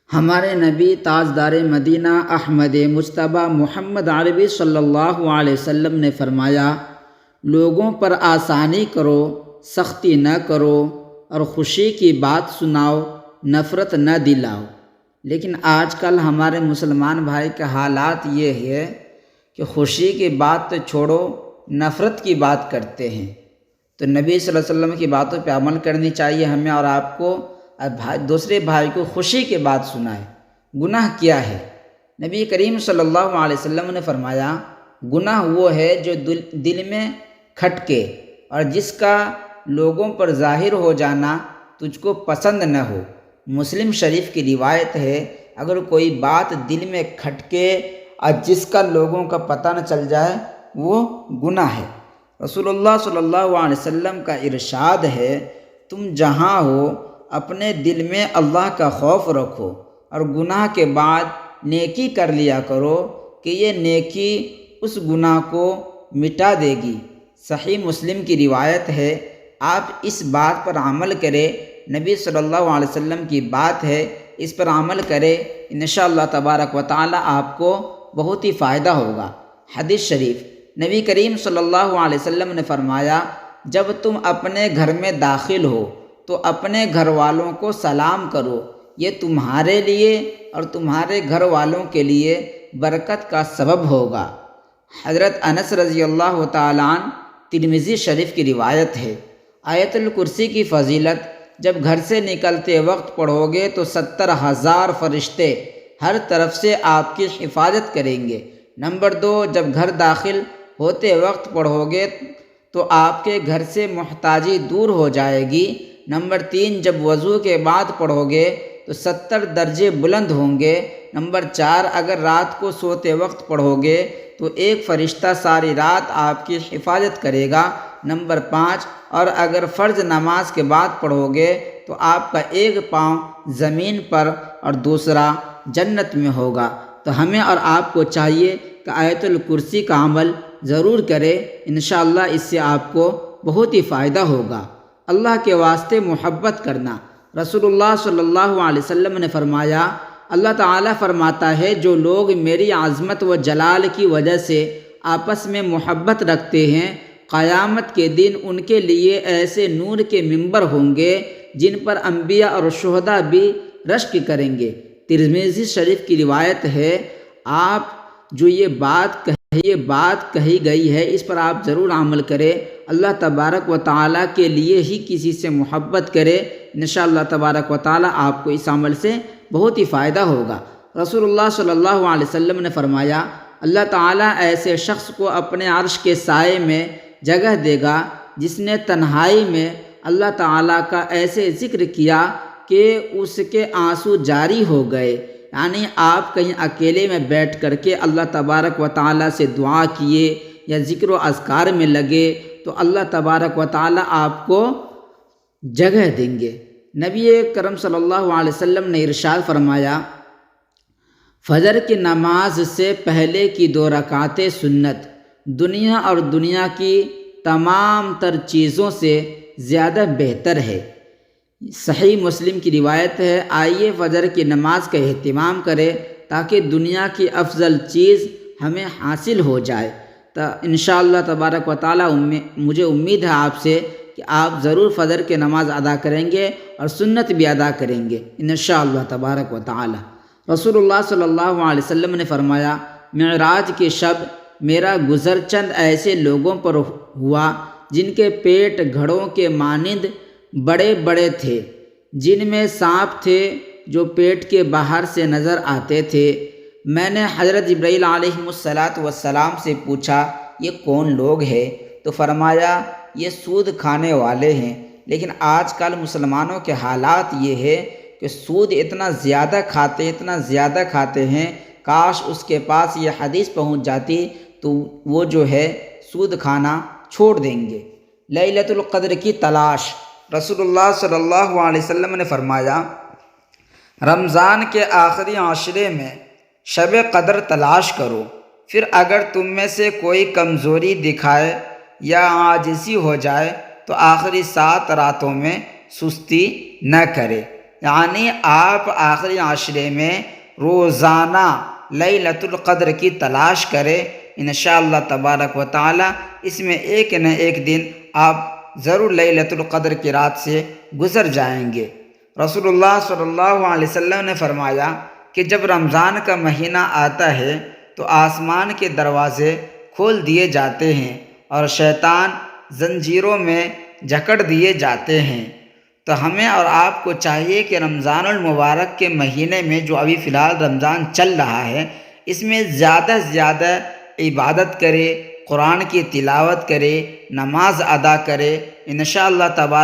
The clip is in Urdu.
ہمارے نبی تاجدار مدینہ احمد مجتبیٰ محمد عربی صلی اللہ علیہ وسلم نے فرمایا، لوگوں پر آسانی کرو، سختی نہ کرو، اور خوشی کی بات سناؤ، نفرت نہ دلاؤ۔ لیکن آج کل ہمارے مسلمان بھائی کے حالات یہ ہے کہ خوشی کی بات تو چھوڑو، نفرت کی بات کرتے ہیں۔ تو نبی صلی اللہ علیہ وسلم کی باتوں پہ عمل کرنی چاہیے ہمیں اور آپ کو، اور دوسرے بھائی کو خوشی کی بات سنائے۔ گناہ کیا ہے؟ نبی کریم صلی اللہ علیہ وسلم نے فرمایا، گناہ وہ ہے جو دل میں کھٹکے اور جس کا لوگوں پر ظاہر ہو جانا تجھ کو پسند نہ ہو۔ مسلم شریف کی روایت ہے، اگر کوئی بات دل میں کھٹکے اور جس کا لوگوں کا پتہ نہ چل جائے وہ گناہ ہے۔ رسول اللہ صلی اللہ علیہ وسلم کا ارشاد ہے، تم جہاں ہو اپنے دل میں اللہ کا خوف رکھو اور گناہ کے بعد نیکی کر لیا کرو کہ یہ نیکی اس گناہ کو مٹا دے گی۔ صحیح مسلم کی روایت ہے، آپ اس بات پر عمل کرے، نبی صلی اللہ علیہ وسلم کی بات ہے، اس پر عمل کرے، انشاءاللہ تبارک و تعالی آپ کو بہت ہی فائدہ ہوگا۔ حدیث شریف، نبی کریم صلی اللہ علیہ وسلم نے فرمایا، جب تم اپنے گھر میں داخل ہو تو اپنے گھر والوں کو سلام کرو، یہ تمہارے لیے اور تمہارے گھر والوں کے لیے برکت کا سبب ہوگا۔ حضرت انس رضی اللہ تعالیٰ عنہ، ترمذی شریف کی روایت ہے، آیت الکرسی کی فضیلت، جب گھر سے نکلتے وقت پڑھو گے تو 70,000 فرشتے ہر طرف سے آپ کی حفاظت کریں گے۔ نمبر 2، جب گھر داخل ہوتے وقت پڑھو گے تو آپ کے گھر سے محتاجی دور ہو جائے گی۔ نمبر 3، جب وضو کے بعد پڑھو گے تو 70 درجے بلند ہوں گے۔ نمبر 4، اگر رات کو سوتے وقت پڑھو گے تو ایک فرشتہ ساری رات آپ کی حفاظت کرے گا۔ نمبر 5، اور اگر فرض نماز کے بعد پڑھو گے تو آپ کا ایک پاؤں زمین پر اور دوسرا جنت میں ہوگا۔ تو ہمیں اور آپ کو چاہیے کہ آیت الکرسی کا عمل ضرور کرے، انشاءاللہ اس سے آپ کو بہت ہی فائدہ ہوگا۔ اللہ کے واسطے محبت کرنا، رسول اللہ صلی اللہ علیہ وسلم نے فرمایا، اللہ تعالیٰ فرماتا ہے، جو لوگ میری عظمت و جلال کی وجہ سے آپس میں محبت رکھتے ہیں، قیامت کے دن ان کے لیے ایسے نور کے ممبر ہوں گے جن پر انبیاء اور شہداء بھی رشک کریں گے۔ ترمذی شریف کی روایت ہے، آپ جو یہ بات کہی گئی ہے اس پر آپ ضرور عمل کریں، اللہ تبارک و تعالیٰ کے لیے ہی کسی سے محبت کرے، انشاءاللہ تبارک و تعالیٰ آپ کو اس عمل سے بہت ہی فائدہ ہوگا۔ رسول اللہ صلی اللہ علیہ وسلم نے فرمایا، اللہ تعالیٰ ایسے شخص کو اپنے عرش کے سائے میں جگہ دے گا جس نے تنہائی میں اللہ تعالیٰ کا ایسے ذکر کیا کہ اس کے آنسو جاری ہو گئے۔ یعنی آپ کہیں اکیلے میں بیٹھ کر کے اللہ تبارک و تعالیٰ سے دعا کیے یا ذکر و اذکار میں لگے تو اللہ تبارک و تعالیٰ آپ کو جگہ دیں گے۔ نبی کرم صلی اللہ علیہ وسلم نے ارشاد فرمایا، فجر کی نماز سے پہلے کی 2 رکعتیں سنت دنیا اور دنیا کی تمام تر چیزوں سے زیادہ بہتر ہے۔ صحیح مسلم کی روایت ہے، آئیے فجر کی نماز کا اہتمام کریں تاکہ دنیا کی افضل چیز ہمیں حاصل ہو جائے۔ تو انشاءاللہ تبارک و تعالیٰ مجھے امید ہے آپ سے کہ آپ ضرور فجر کی نماز ادا کریں گے اور سنت بھی ادا کریں گے انشاءاللہ تبارک و تعالیٰ۔ رسول اللہ صلی اللہ علیہ وسلم نے فرمایا، معراج کی شب میرا گزر چند ایسے لوگوں پر ہوا جن کے پیٹ گھڑوں کے مانند بڑے بڑے تھے، جن میں سانپ تھے جو پیٹ کے باہر سے نظر آتے تھے۔ میں نے حضرت جبرائیل علیہ السلام سے پوچھا، یہ کون لوگ ہیں؟ تو فرمایا، یہ سود کھانے والے ہیں۔ لیکن آج کل مسلمانوں کے حالات یہ ہے کہ سود اتنا زیادہ کھاتے ہیں، کاش اس کے پاس یہ حدیث پہنچ جاتی تو وہ جو ہے سود کھانا چھوڑ دیں گے۔ لیلۃ القدر کی تلاش، رسول اللہ صلی اللہ علیہ وسلم نے فرمایا، رمضان کے آخری عشرے میں شب قدر تلاش کرو، پھر اگر تم میں سے کوئی کمزوری دکھائے یا عاجزی ہو جائے تو آخری 7 راتوں میں سستی نہ کرے۔ یعنی آپ آخری عشرے میں روزانہ لیلۃ القدر کی تلاش کریں، انشاءاللہ تبارک و تعالی اس میں ایک نہ ایک دن آپ ضرور لیلۃ القدر کی رات سے گزر جائیں گے۔ رسول اللہ صلی اللہ علیہ وسلم نے فرمایا کہ جب رمضان کا مہینہ آتا ہے تو آسمان کے دروازے کھول دیے جاتے ہیں اور شیطان زنجیروں میں جکڑ دیے جاتے ہیں۔ تو ہمیں اور آپ کو چاہیے کہ رمضان المبارک کے مہینے میں جو ابھی فی الحال رمضان چل رہا ہے اس میں زیادہ سے زیادہ عبادت کرے، قرآن کی تلاوت کرے، نماز ادا کرے، انشاءاللہ تبارک